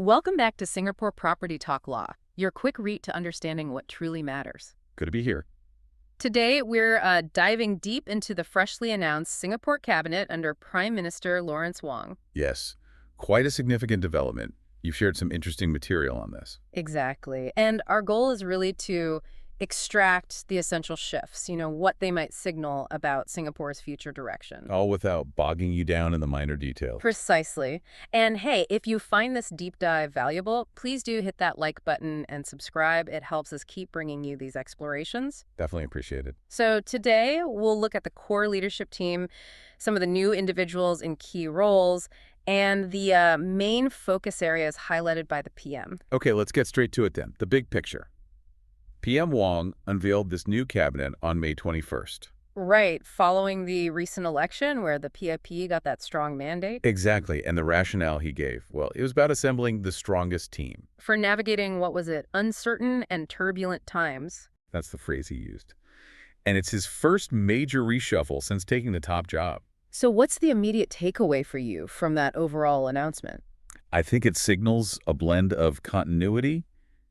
Welcome back to Singapore Property Talk Law, your quick read to understanding what truly matters. Good to be here. Today, we're diving deep into the freshly announced Singapore cabinet under Prime Minister Lawrence Wong. Yes, quite a significant development. You've shared some interesting material on this. Exactly. And our goal is really to extract the essential shifts, what they might signal about Singapore's future direction. All without bogging you down in the minor details. Precisely. And hey, if you find this deep dive valuable, please do hit that like button and subscribe. It helps us keep bringing you these explorations. Definitely appreciated. So today, we'll look at the core leadership team, some of the new individuals in key roles, and the main focus areas highlighted by the PM. Okay, let's get straight to it then. The big picture. PM Wong unveiled this new cabinet on May 21st. Right, following the recent election where the PIP got that strong mandate. Exactly, and the rationale he gave. Well, it was about assembling the strongest team. For navigating, what was it, uncertain and turbulent times. That's the phrase he used. And it's his first major reshuffle since taking the top job. So what's the immediate takeaway for you from that overall announcement? I think it signals a blend of continuity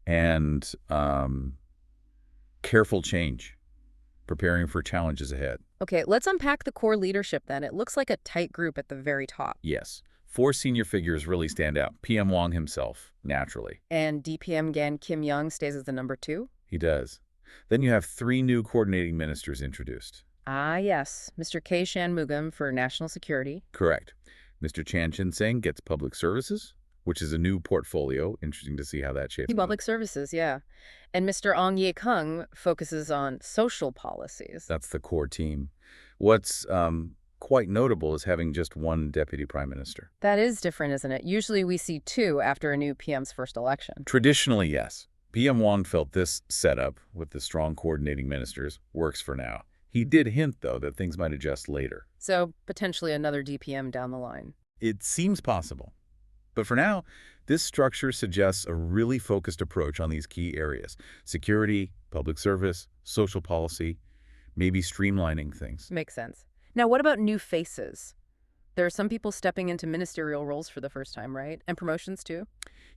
and careful change, preparing for challenges ahead. Okay, let's unpack the core leadership then. It looks like a tight group at the very top. Yes, four senior figures really stand out. PM Wong himself, naturally. And DPM Gan Kim Young stays as the number 2? He does. Then you have three new coordinating ministers introduced. Ah, yes. Mr. K. Shanmugam for National Security. Correct. Mr. Chan Chin Seng gets public services, which is a new portfolio. Interesting to see how that shapes up. Public services, yeah. And Mr. Ong Ye Kung focuses on social policies. That's the core team. What's quite notable is having just one deputy prime minister. That is different, isn't it? Usually we see 2 after a new PM's first election. Traditionally, yes. PM Wong felt this setup with the strong coordinating ministers works for now. He did hint, though, that things might adjust later. So potentially another DPM down the line. It seems possible. But for now, this structure suggests a really focused approach on these key areas: security, public service, social policy, maybe streamlining things. Makes sense. Now, what about new faces? There are some people stepping into ministerial roles for the first time, right? And promotions, too?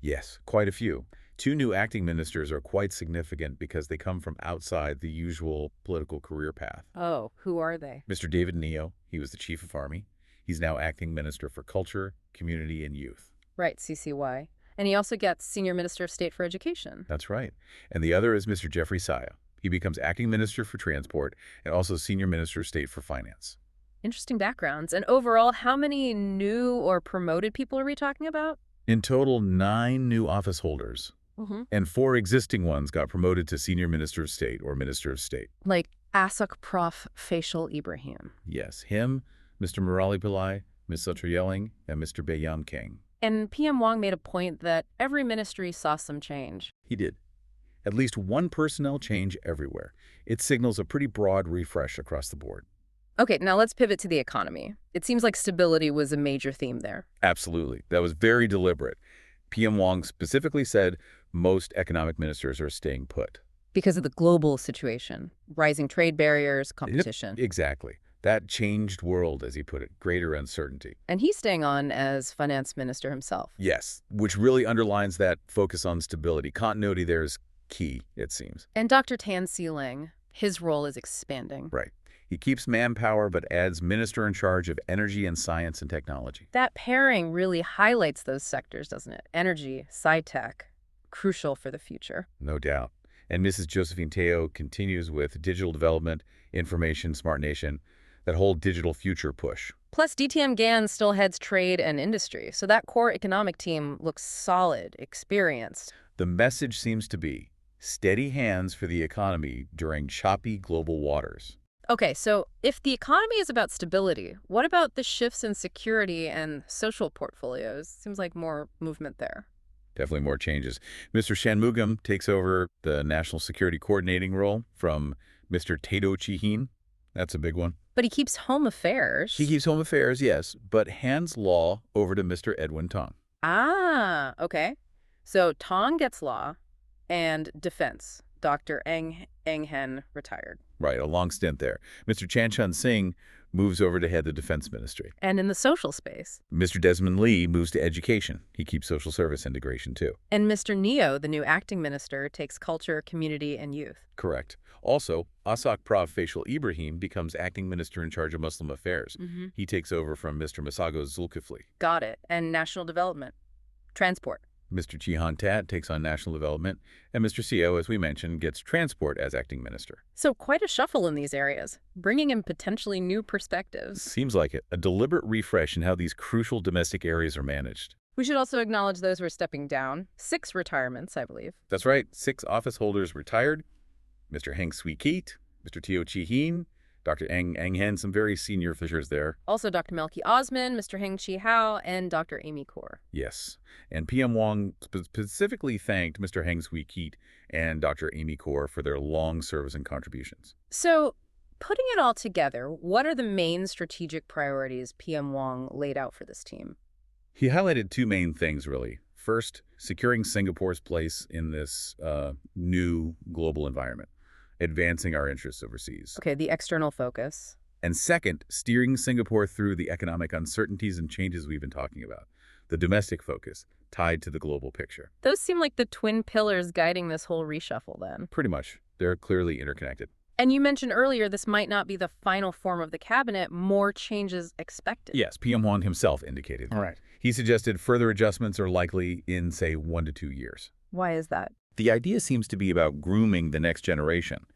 Yes, quite a few. Two new acting ministers are quite significant because they come from outside the usual political career path. Oh, who are they? Mr. David Neo, he was the chief of army. He's now acting minister for culture, community, and youth. Right, CCY. And he also gets Senior Minister of State for Education. That's right. And the other is Mr. Jeffrey Saya. He becomes acting minister for transport and also senior minister of state for finance. Interesting backgrounds. And overall, how many new or promoted people are we talking about? In total, 9 new office holders. And 4 existing ones got promoted to senior minister of state or minister of state. Like Asok Prof. Faisal Ibrahim. Yes, him, Mr. Murali Pillai, Ms. Sotra Yelling, and Mr. Bayam Keng. And PM Wong made a point that every ministry saw some change. He did. At least one personnel change everywhere. It signals a pretty broad refresh across the board. Okay, now let's pivot to the economy. It seems like stability was a major theme there. Absolutely. That was very deliberate. PM Wong specifically said most economic ministers are staying put. Because of the global situation, rising trade barriers, competition. Exactly. That changed world, as he put it, greater uncertainty. And he's staying on as finance minister himself. Yes, which really underlines that focus on stability. Continuity there is key, it seems. And Dr. Tan Sealing, his role is expanding. Right. He keeps manpower but adds minister in charge of energy and science and technology. That pairing really highlights those sectors, doesn't it? Energy, sci-tech, crucial for the future. No doubt. And Mrs. Josephine Teo continues with digital development, information, smart nation, that whole digital future push. Plus, DTM Gan still heads trade and industry, so that core economic team looks solid, experienced. The message seems to be steady hands for the economy during choppy global waters. Okay, so if the economy is about stability, what about the shifts in security and social portfolios? Seems like more movement there. Definitely more changes. Mr. Shanmugam takes over the national security coordinating role from Mr. Tato Chihin. That's a big one. But he keeps home affairs. He keeps home affairs, yes, but hands law over to Mr. Edwin Tong. Ah, okay. So Tong gets law and defense. Dr. Eng Hen retired. Right, a long stint there. Mr. Chan Chun-sing moves over to head the defense ministry. And in the social space. Mr. Desmond Lee moves to education. He keeps social service integration, too. And Mr. Neo, the new acting minister, takes culture, community, and youth. Correct. Also, Asak Prof. Faisal Ibrahim becomes acting minister in charge of Muslim affairs. He takes over from Mr. Masago Zulkifli. Got it. And national development. Transport. Mr. Chihan Tat takes on national development, and Mr. Seo, as we mentioned, gets transport as acting minister. So quite a shuffle in these areas, bringing in potentially new perspectives. Seems like it. A deliberate refresh in how these crucial domestic areas are managed. We should also acknowledge those who are stepping down. 6 retirements, I believe. That's right. 6 office holders retired. Mr. Heng Swee Keat, Mr. Teo Chi Hin, Dr. Eng Hen, some very senior officials there. Also Dr. Melky Osman, Mr. Heng Chi Hao, and Dr. Amy Kaur. Yes. And PM Wong specifically thanked Mr. Heng Swee Keat and Dr. Amy Kaur for their long service and contributions. So, putting it all together, what are the main strategic priorities PM Wong laid out for this team? He highlighted 2 main things, really. First, securing Singapore's place in this new global environment, advancing our interests overseas. Okay, the external focus. And second, steering Singapore through the economic uncertainties and changes we've been talking about, the domestic focus tied to the global picture. Those seem like the twin pillars guiding this whole reshuffle then. Pretty much. They're clearly interconnected. And you mentioned earlier this might not be the final form of the cabinet, more changes expected. Yes, PM Wong himself indicated. All right. He suggested further adjustments are likely in, say, 1 to 2 years. Why is that? The idea seems to be about grooming the next generation,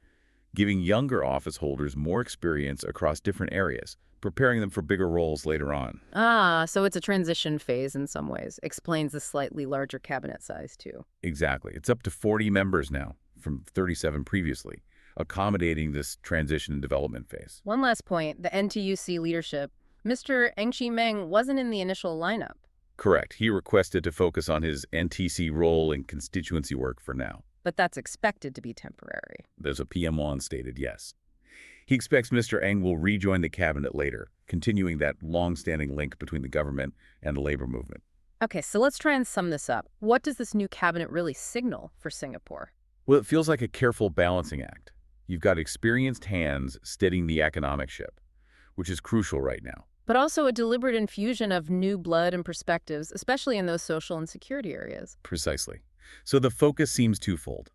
giving younger office holders more experience across different areas, preparing them for bigger roles later on. Ah, so it's a transition phase in some ways. Explains the slightly larger cabinet size, too. Exactly. It's up to 40 members now, from 37 previously, accommodating this transition and development phase. One last point, the NTUC leadership. Mr. Eng Chi Meng wasn't in the initial lineup. Correct. He requested to focus on his NTC role and constituency work for now. But that's expected to be temporary. There's a PM Wong stated yes. He expects Mr. Eng will rejoin the cabinet later, continuing that long-standing link between the government and the labor movement. Okay, so let's try and sum this up. What does this new cabinet really signal for Singapore? Well, it feels like a careful balancing act. You've got experienced hands steadying the economic ship, which is crucial right now. But also a deliberate infusion of new blood and perspectives, especially in those social and security areas. Precisely. So the focus seems twofold.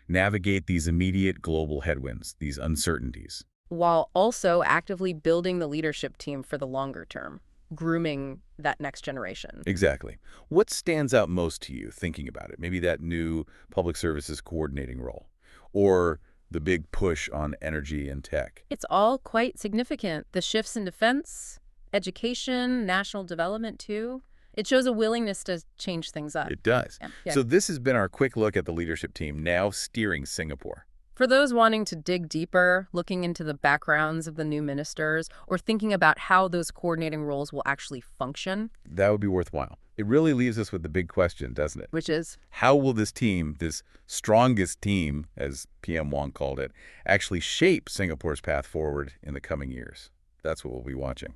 Navigate these immediate global headwinds, these uncertainties. While also actively building the leadership team for the longer term, grooming that next generation. Exactly. What stands out most to you thinking about it? Maybe that new public services coordinating role, or the big push on energy and tech. It's all quite significant. The shifts in defense, education, national development too. It shows a willingness to change things up. It does. Yeah. So this has been our quick look at the leadership team now steering Singapore. For those wanting to dig deeper, looking into the backgrounds of the new ministers, or thinking about how those coordinating roles will actually function. That would be worthwhile. It really leaves us with the big question, doesn't it? Which is? How will this team, this strongest team, as PM Wong called it, actually shape Singapore's path forward in the coming years? That's what we'll be watching.